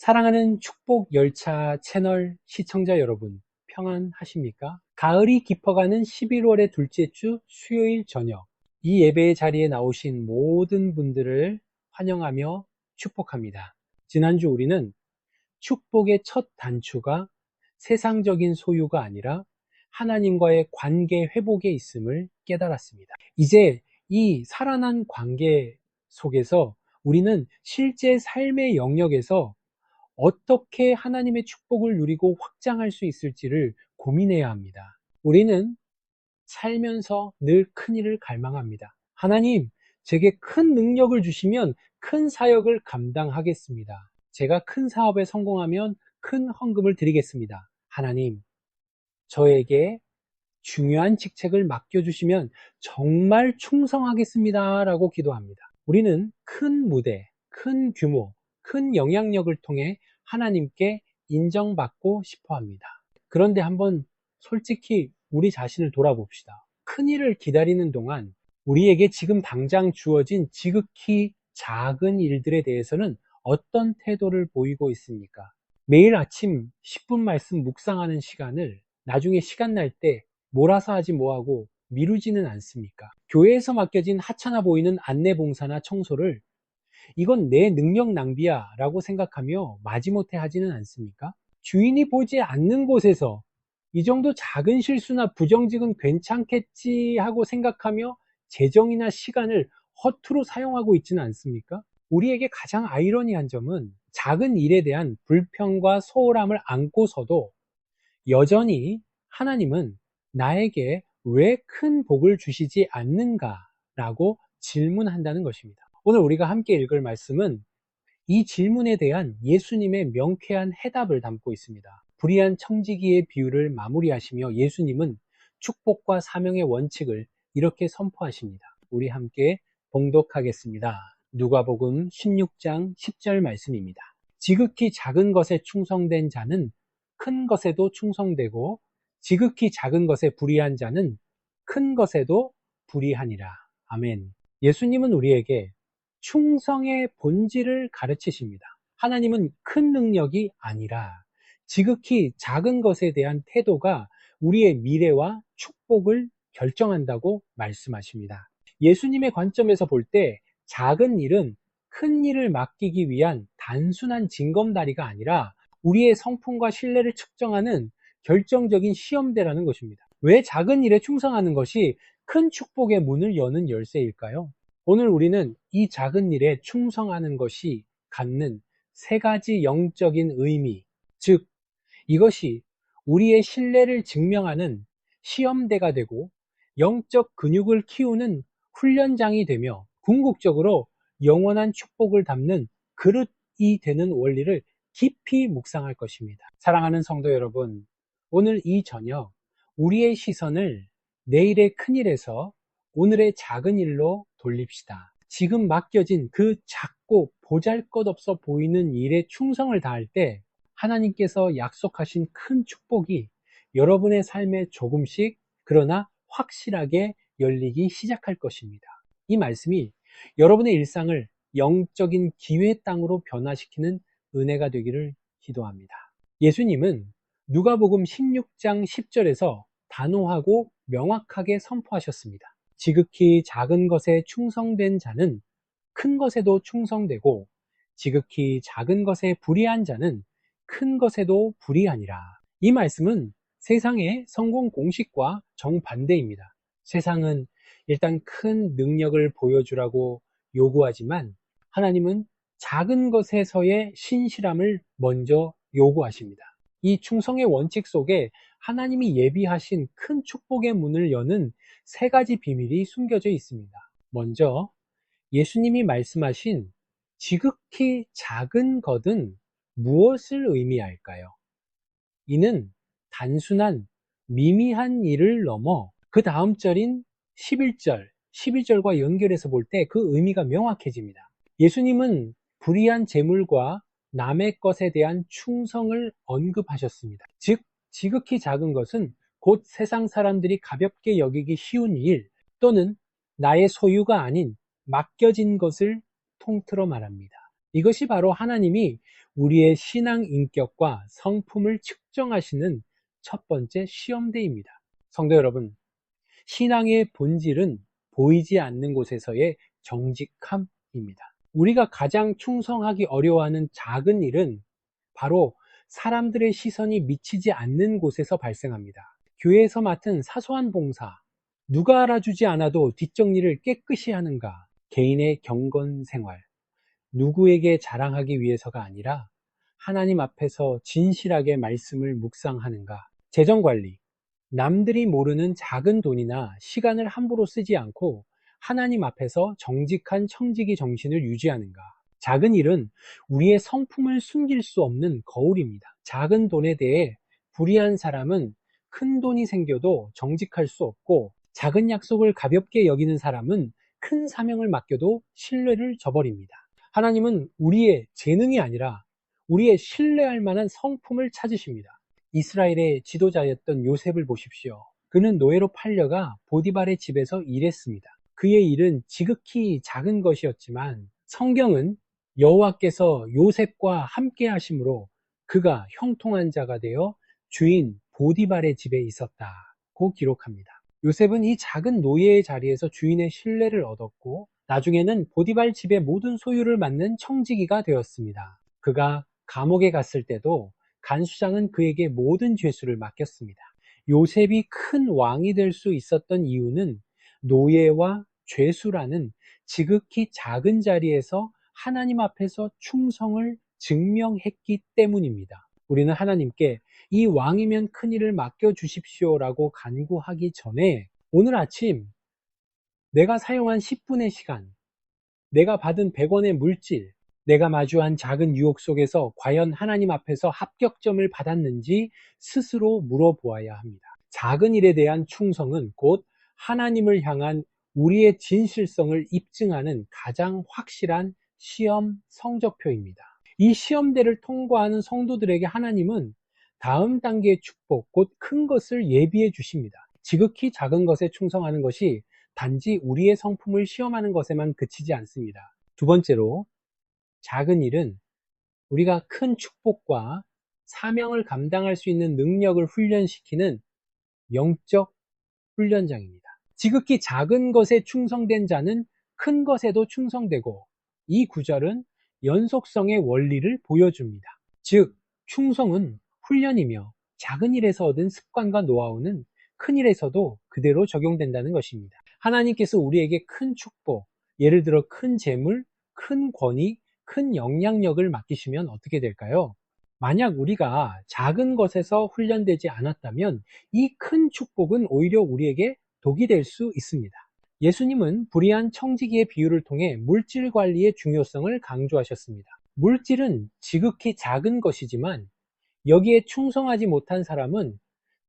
사랑하는 축복열차 채널 시청자 여러분, 평안하십니까? 가을이 깊어가는 11월의 둘째 주 수요일 저녁, 이 예배의 자리에 나오신 모든 분들을 환영하며 축복합니다. 지난주 우리는 축복의 첫 단추가 세상적인 소유가 아니라 하나님과의 관계 회복에 있음을 깨달았습니다. 이제 이 살아난 관계 속에서 우리는 실제 삶의 영역에서 어떻게 하나님의 축복을 누리고 확장할 수 있을지를 고민해야 합니다. 우리는 살면서 늘 큰 일을 갈망합니다. 하나님, 제게 큰 능력을 주시면 큰 사역을 감당하겠습니다. 제가 큰 사업에 성공하면 큰 헌금을 드리겠습니다. 하나님, 저에게 중요한 직책을 맡겨주시면 정말 충성하겠습니다. 라고 기도합니다. 우리는 큰 무대, 큰 규모, 큰 영향력을 통해 하나님께 인정받고 싶어 합니다. 그런데 한번 솔직히 우리 자신을 돌아봅시다. 큰 일을 기다리는 동안 우리에게 지금 당장 주어진 지극히 작은 일들에 대해서는 어떤 태도를 보이고 있습니까? 매일 아침 10분 말씀 묵상하는 시간을 나중에 시간 날 때 몰아서 하지 뭐하고 미루지는 않습니까? 교회에서 맡겨진 하찮아 보이는 안내 봉사나 청소를 이건 내 능력 낭비야 라고 생각하며 마지못해 하지는 않습니까? 주인이 보지 않는 곳에서 이 정도 작은 실수나 부정직은 괜찮겠지 하고 생각하며 재정이나 시간을 허투루 사용하고 있지는 않습니까? 우리에게 가장 아이러니한 점은 작은 일에 대한 불평과 소홀함을 안고서도 여전히 하나님은 나에게 왜 큰 복을 주시지 않는가 라고 질문한다는 것입니다. 오늘 우리가 함께 읽을 말씀은 이 질문에 대한 예수님의 명쾌한 해답을 담고 있습니다. 불의한 청지기의 비유를 마무리하시며 예수님은 축복과 사명의 원칙을 이렇게 선포하십니다. 우리 함께 봉독하겠습니다. 누가복음 16장 10절 말씀입니다. 지극히 작은 것에 충성된 자는 큰 것에도 충성되고 지극히 작은 것에 불의한 자는 큰 것에도 불의하니라. 아멘. 예수님은 우리에게 충성의 본질을 가르치십니다. 하나님은 큰 능력이 아니라 지극히 작은 것에 대한 태도가 우리의 미래와 축복을 결정한다고 말씀하십니다. 예수님의 관점에서 볼 때 작은 일은 큰 일을 맡기기 위한 단순한 징검다리가 아니라 우리의 성품과 신뢰를 측정하는 결정적인 시험대라는 것입니다. 왜 작은 일에 충성하는 것이 큰 축복의 문을 여는 열쇠일까요? 오늘 우리는 이 작은 일에 충성하는 것이 갖는 세 가지 영적인 의미, 즉 이것이 우리의 신뢰를 증명하는 시험대가 되고 영적 근육을 키우는 훈련장이 되며 궁극적으로 영원한 축복을 담는 그릇이 되는 원리를 깊이 묵상할 것입니다. 사랑하는 성도 여러분, 오늘 이 저녁 우리의 시선을 내일의 큰 일에서 오늘의 작은 일로 돌립시다. 지금 맡겨진 그 작고 보잘것없어 보이는 일에 충성을 다할 때 하나님께서 약속하신 큰 축복이 여러분의 삶에 조금씩 그러나 확실하게 열리기 시작할 것입니다. 이 말씀이 여러분의 일상을 영적인 기회의 땅으로 변화시키는 은혜가 되기를 기도합니다. 예수님은 누가복음 16장 10절에서 단호하고 명확하게 선포하셨습니다. 지극히 작은 것에 충성된 자는 큰 것에도 충성되고 지극히 작은 것에 불의한 자는 큰 것에도 불의하니라. 이 말씀은 세상의 성공 공식과 정반대입니다. 세상은 일단 큰 능력을 보여주라고 요구하지만 하나님은 작은 것에서의 신실함을 먼저 요구하십니다. 이 충성의 원칙 속에 하나님이 예비하신 큰 축복의 문을 여는 세 가지 비밀이 숨겨져 있습니다. 먼저 예수님이 말씀하신 지극히 작은 것은 무엇을 의미할까요? 이는 단순한 미미한 일을 넘어 그 다음 절인 11절과 연결해서 볼 때 그 의미가 명확해집니다. 예수님은 불의한 재물과 남의 것에 대한 충성을 언급하셨습니다. 즉, 지극히 작은 것은 곧 세상 사람들이 가볍게 여기기 쉬운 일 또는 나의 소유가 아닌 맡겨진 것을 통틀어 말합니다. 이것이 바로 하나님이 우리의 신앙 인격과 성품을 측정하시는 첫 번째 시험대입니다. 성도 여러분, 신앙의 본질은 보이지 않는 곳에서의 정직함입니다. 우리가 가장 충성하기 어려워하는 작은 일은 바로 사람들의 시선이 미치지 않는 곳에서 발생합니다. 교회에서 맡은 사소한 봉사, 누가 알아주지 않아도 뒷정리를 깨끗이 하는가, 개인의 경건 생활, 누구에게 자랑하기 위해서가 아니라 하나님 앞에서 진실하게 말씀을 묵상하는가, 재정관리, 남들이 모르는 작은 돈이나 시간을 함부로 쓰지 않고 하나님 앞에서 정직한 청지기 정신을 유지하는가. 작은 일은 우리의 성품을 숨길 수 없는 거울입니다. 작은 돈에 대해 불의한 사람은 큰 돈이 생겨도 정직할 수 없고, 작은 약속을 가볍게 여기는 사람은 큰 사명을 맡겨도 신뢰를 저버립니다. 하나님은 우리의 재능이 아니라 우리의 신뢰할 만한 성품을 찾으십니다. 이스라엘의 지도자였던 요셉을 보십시오. 그는 노예로 팔려가 보디발의 집에서 일했습니다. 그의 일은 지극히 작은 것이었지만 성경은 여호와께서 요셉과 함께 하심으로 그가 형통한 자가 되어 주인 보디발의 집에 있었다고 기록합니다. 요셉은 이 작은 노예의 자리에서 주인의 신뢰를 얻었고 나중에는 보디발 집의 모든 소유를 맡는 청지기가 되었습니다. 그가 감옥에 갔을 때도 간수장은 그에게 모든 죄수를 맡겼습니다. 요셉이 큰 왕이 될 수 있었던 이유는 노예와 죄수라는 지극히 작은 자리에서 하나님 앞에서 충성을 증명했기 때문입니다. 우리는 하나님께 이 왕이면 큰일을 맡겨주십시오라고 간구하기 전에 오늘 아침 내가 사용한 10분의 시간, 내가 받은 100원의 물질, 내가 마주한 작은 유혹 속에서 과연 하나님 앞에서 합격점을 받았는지 스스로 물어보아야 합니다. 작은 일에 대한 충성은 곧 하나님을 향한 우리의 진실성을 입증하는 가장 확실한 시험 성적표입니다. 이 시험대를 통과하는 성도들에게 하나님은 다음 단계의 축복, 곧 큰 것을 예비해 주십니다. 지극히 작은 것에 충성하는 것이 단지 우리의 성품을 시험하는 것에만 그치지 않습니다. 두 번째로, 작은 일은 우리가 큰 축복과 사명을 감당할 수 있는 능력을 훈련시키는 영적 훈련장입니다. 지극히 작은 것에 충성된 자는 큰 것에도 충성되고, 이 구절은 연속성의 원리를 보여줍니다. 즉, 충성은 훈련이며 작은 일에서 얻은 습관과 노하우는 큰 일에서도 그대로 적용된다는 것입니다. 하나님께서 우리에게 큰 축복, 예를 들어 큰 재물, 큰 권위, 큰 영향력을 맡기시면 어떻게 될까요? 만약 우리가 작은 것에서 훈련되지 않았다면 이 큰 축복은 오히려 우리에게 독이 될 수 있습니다. 예수님은 불의한 청지기의 비유를 통해 물질 관리의 중요성을 강조하셨습니다. 물질은 지극히 작은 것이지만 여기에 충성하지 못한 사람은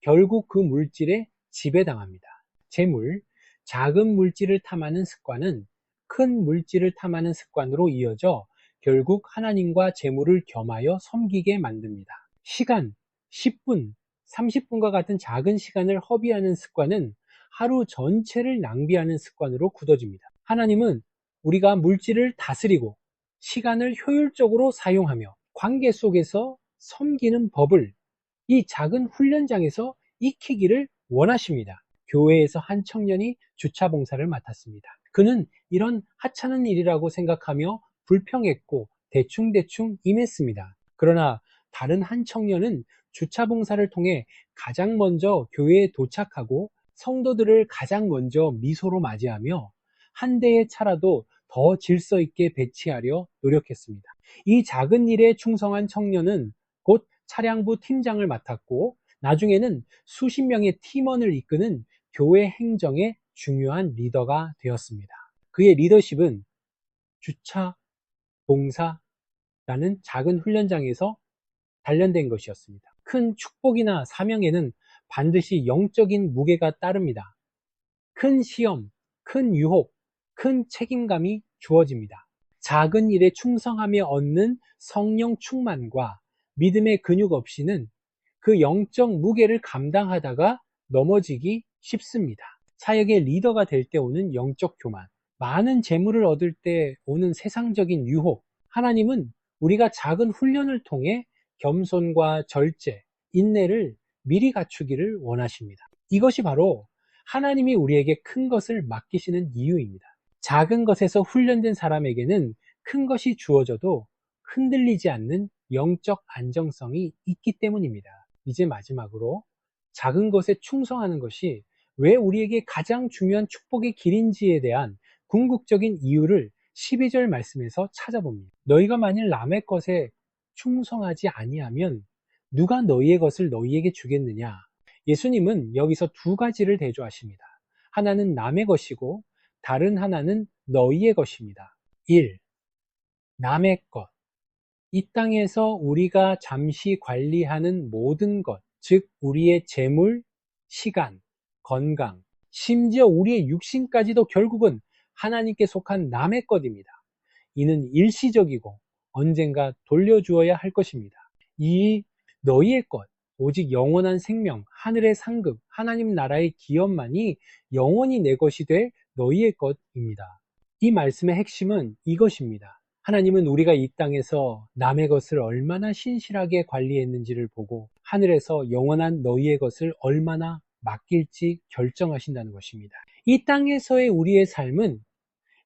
결국 그 물질에 지배당합니다. 재물, 작은 물질을 탐하는 습관은 큰 물질을 탐하는 습관으로 이어져 결국 하나님과 재물을 겸하여 섬기게 만듭니다. 시간, 10분, 30분과 같은 작은 시간을 허비하는 습관은 하루 전체를 낭비하는 습관으로 굳어집니다. 하나님은 우리가 물질을 다스리고 시간을 효율적으로 사용하며 관계 속에서 섬기는 법을 이 작은 훈련장에서 익히기를 원하십니다. 교회에서 한 청년이 주차 봉사를 맡았습니다. 그는 이런 하찮은 일이라고 생각하며 불평했고 대충대충 임했습니다. 그러나 다른 한 청년은 주차 봉사를 통해 가장 먼저 교회에 도착하고 성도들을 가장 먼저 미소로 맞이하며 한 대의 차라도 더 질서 있게 배치하려 노력했습니다. 이 작은 일에 충성한 청년은 곧 차량부 팀장을 맡았고 나중에는 수십 명의 팀원을 이끄는 교회 행정의 중요한 리더가 되었습니다. 그의 리더십은 주차 봉사라는 작은 훈련장에서 단련된 것이었습니다. 큰 축복이나 사명에는 반드시 영적인 무게가 따릅니다. 큰 시험, 큰 유혹, 큰 책임감이 주어집니다. 작은 일에 충성하며 얻는 성령 충만과 믿음의 근육 없이는 그 영적 무게를 감당하다가 넘어지기 쉽습니다. 사역의 리더가 될 때 오는 영적 교만, 많은 재물을 얻을 때 오는 세상적인 유혹, 하나님은 우리가 작은 훈련을 통해 겸손과 절제, 인내를 미리 갖추기를 원하십니다. 이것이 바로 하나님이 우리에게 큰 것을 맡기시는 이유입니다. 작은 것에서 훈련된 사람에게는 큰 것이 주어져도 흔들리지 않는 영적 안정성이 있기 때문입니다. 이제 마지막으로 작은 것에 충성하는 것이 왜 우리에게 가장 중요한 축복의 길인지에 대한 궁극적인 이유를 12절 말씀에서 찾아봅니다. 너희가 만일 남의 것에 충성하지 아니하면 누가 너희의 것을 너희에게 주겠느냐? 예수님은 여기서 두 가지를 대조하십니다. 하나는 남의 것이고 다른 하나는 너희의 것입니다. 1. 남의 것. 이 땅에서 우리가 잠시 관리하는 모든 것, 즉 우리의 재물, 시간, 건강, 심지어 우리의 육신까지도 결국은 하나님께 속한 남의 것입니다. 이는 일시적이고 언젠가 돌려주어야 할 것입니다. 이 너희의 것, 오직 영원한 생명, 하늘의 상급, 하나님 나라의 기업만이 영원히 내 것이 될 너희의 것입니다. 이 말씀의 핵심은 이것입니다. 하나님은 우리가 이 땅에서 남의 것을 얼마나 신실하게 관리했는지를 보고 하늘에서 영원한 너희의 것을 얼마나 맡길지 결정하신다는 것입니다. 이 땅에서의 우리의 삶은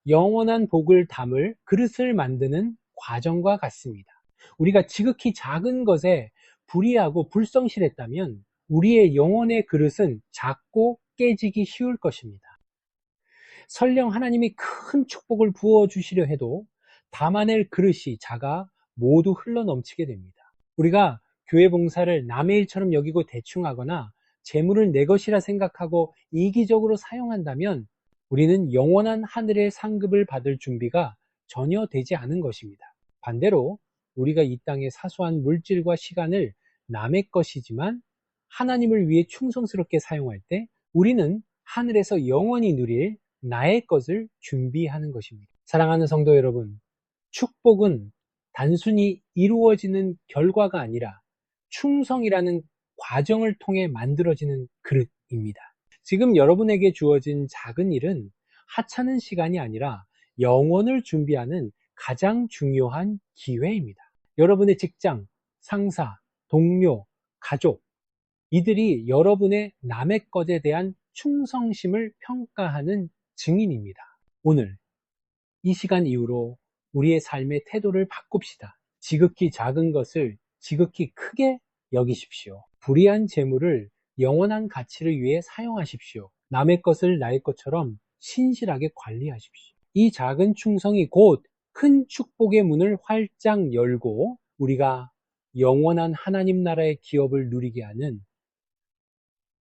영원한 복을 담을 그릇을 만드는 과정과 같습니다. 우리가 지극히 작은 것에 불의하고 불성실했다면 우리의 영혼의 그릇은 작고 깨지기 쉬울 것입니다. 설령 하나님이 큰 축복을 부어주시려 해도 담아낼 그릇이 작아 모두 흘러넘치게 됩니다. 우리가 교회 봉사를 남의 일처럼 여기고 대충 하거나 재물을 내 것이라 생각하고 이기적으로 사용한다면 우리는 영원한 하늘의 상급을 받을 준비가 전혀 되지 않은 것입니다. 반대로 우리가 이 땅의 사소한 물질과 시간을 남의 것이지만 하나님을 위해 충성스럽게 사용할 때 우리는 하늘에서 영원히 누릴 나의 것을 준비하는 것입니다. 사랑하는 성도 여러분, 축복은 단순히 이루어지는 결과가 아니라 충성이라는 과정을 통해 만들어지는 그릇입니다. 지금 여러분에게 주어진 작은 일은 하찮은 시간이 아니라 영혼을 준비하는 가장 중요한 기회입니다. 여러분의 직장, 상사, 동료, 가족, 이들이 여러분의 남의 것에 대한 충성심을 평가하는 증인입니다. 오늘 이 시간 이후로 우리의 삶의 태도를 바꿉시다. 지극히 작은 것을 지극히 크게 여기십시오. 불의한 재물을 영원한 가치를 위해 사용하십시오. 남의 것을 나의 것처럼 신실하게 관리하십시오. 이 작은 충성이 곧 큰 축복의 문을 활짝 열고 우리가 영원한 하나님 나라의 기업을 누리게 하는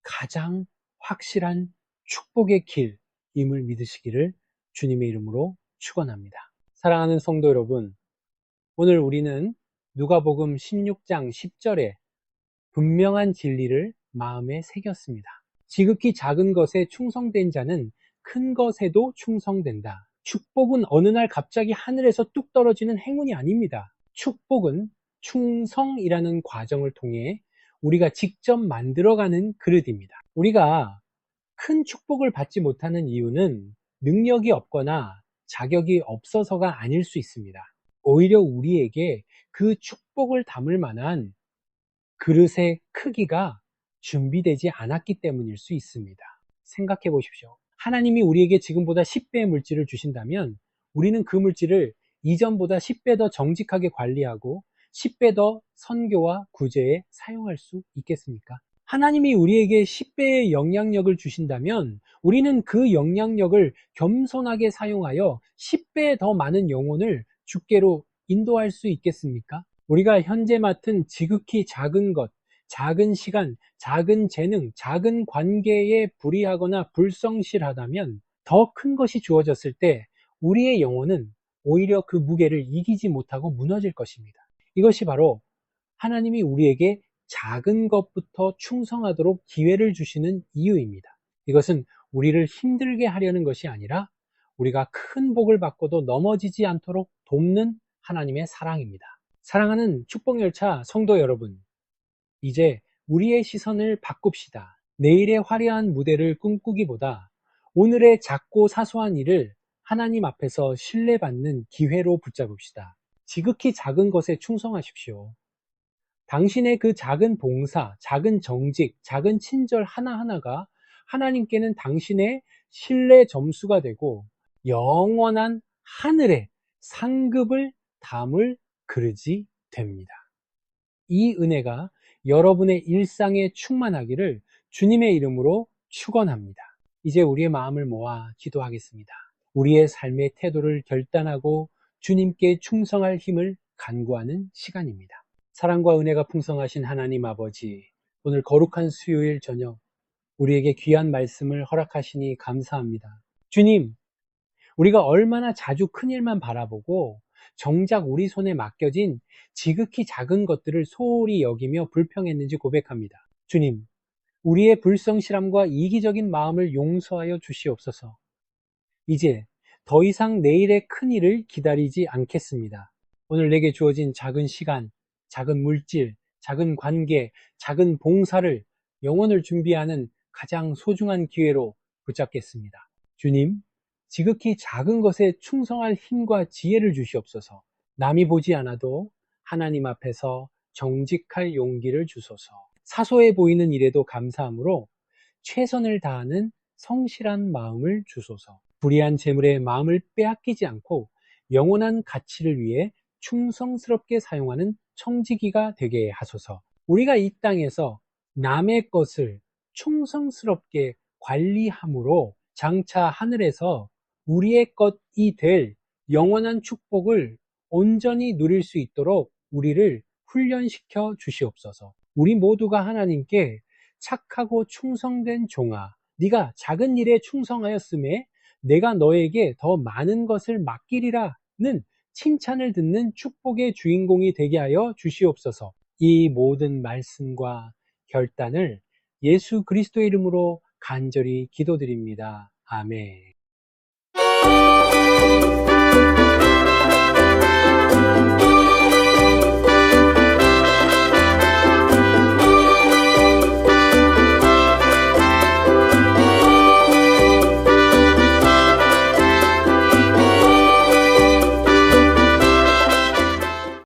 가장 확실한 축복의 길임을 믿으시기를 주님의 이름으로 축원합니다. 사랑하는 성도 여러분, 오늘 우리는 누가복음 16장 10절에 분명한 진리를 마음에 새겼습니다. 지극히 작은 것에 충성된 자는 큰 것에도 충성된다. 축복은 어느 날 갑자기 하늘에서 뚝 떨어지는 행운이 아닙니다. 축복은 충성이라는 과정을 통해 우리가 직접 만들어가는 그릇입니다. 우리가 큰 축복을 받지 못하는 이유는 능력이 없거나 자격이 없어서가 아닐 수 있습니다. 오히려 우리에게 그 축복을 담을 만한 그릇의 크기가 준비되지 않았기 때문일 수 있습니다. 생각해 보십시오. 하나님이 우리에게 지금보다 10배의 물질을 주신다면 우리는 그 물질을 이전보다 10배 더 정직하게 관리하고 10배 더 선교와 구제에 사용할 수 있겠습니까? 하나님이 우리에게 10배의 영향력을 주신다면 우리는 그 영향력을 겸손하게 사용하여 10배 더 많은 영혼을 주께로 인도할 수 있겠습니까? 우리가 현재 맡은 지극히 작은 것, 작은 시간, 작은 재능, 작은 관계에 불의하거나 불성실하다면 더 큰 것이 주어졌을 때 우리의 영혼은 오히려 그 무게를 이기지 못하고 무너질 것입니다. 이것이 바로 하나님이 우리에게 작은 것부터 충성하도록 기회를 주시는 이유입니다. 이것은 우리를 힘들게 하려는 것이 아니라 우리가 큰 복을 받고도 넘어지지 않도록 돕는 하나님의 사랑입니다. 사랑하는 축복열차 성도 여러분, 이제 우리의 시선을 바꿉시다. 내일의 화려한 무대를 꿈꾸기보다 오늘의 작고 사소한 일을 하나님 앞에서 신뢰받는 기회로 붙잡읍시다. 지극히 작은 것에 충성하십시오. 당신의 그 작은 봉사, 작은 정직, 작은 친절 하나하나가 하나님께는 당신의 신뢰 점수가 되고 영원한 하늘의 상급을 담을 그릇이 됩니다. 이 은혜가 여러분의 일상에 충만하기를 주님의 이름으로 축원합니다. 이제 우리의 마음을 모아 기도하겠습니다. 우리의 삶의 태도를 결단하고 주님께 충성할 힘을 간구하는 시간입니다. 사랑과 은혜가 풍성하신 하나님 아버지, 오늘 거룩한 수요일 저녁 우리에게 귀한 말씀을 허락하시니 감사합니다. 주님, 우리가 얼마나 자주 큰일만 바라보고 정작 우리 손에 맡겨진 지극히 작은 것들을 소홀히 여기며 불평했는지 고백합니다. 주님, 우리의 불성실함과 이기적인 마음을 용서하여 주시옵소서. 이제 더 이상 내일의 큰일을 기다리지 않겠습니다. 오늘 내게 주어진 작은 시간, 작은 물질, 작은 관계, 작은 봉사를 영혼을 준비하는 가장 소중한 기회로 붙잡겠습니다. 주님, 지극히 작은 것에 충성할 힘과 지혜를 주시옵소서. 남이 보지 않아도 하나님 앞에서 정직할 용기를 주소서. 사소해 보이는 일에도 감사함으로 최선을 다하는 성실한 마음을 주소서. 불의한 재물에 마음을 빼앗기지 않고 영원한 가치를 위해 충성스럽게 사용하는 청지기가 되게 하소서. 우리가 이 땅에서 남의 것을 충성스럽게 관리함으로 장차 하늘에서 우리의 것이 될 영원한 축복을 온전히 누릴 수 있도록 우리를 훈련시켜 주시옵소서. 우리 모두가 하나님께 착하고 충성된 종아, 네가 작은 일에 충성하였음에 내가 너에게 더 많은 것을 맡기리라는 칭찬을 듣는 축복의 주인공이 되게 하여 주시옵소서. 이 모든 말씀과 결단을 예수 그리스도의 이름으로 간절히 기도드립니다. 아멘.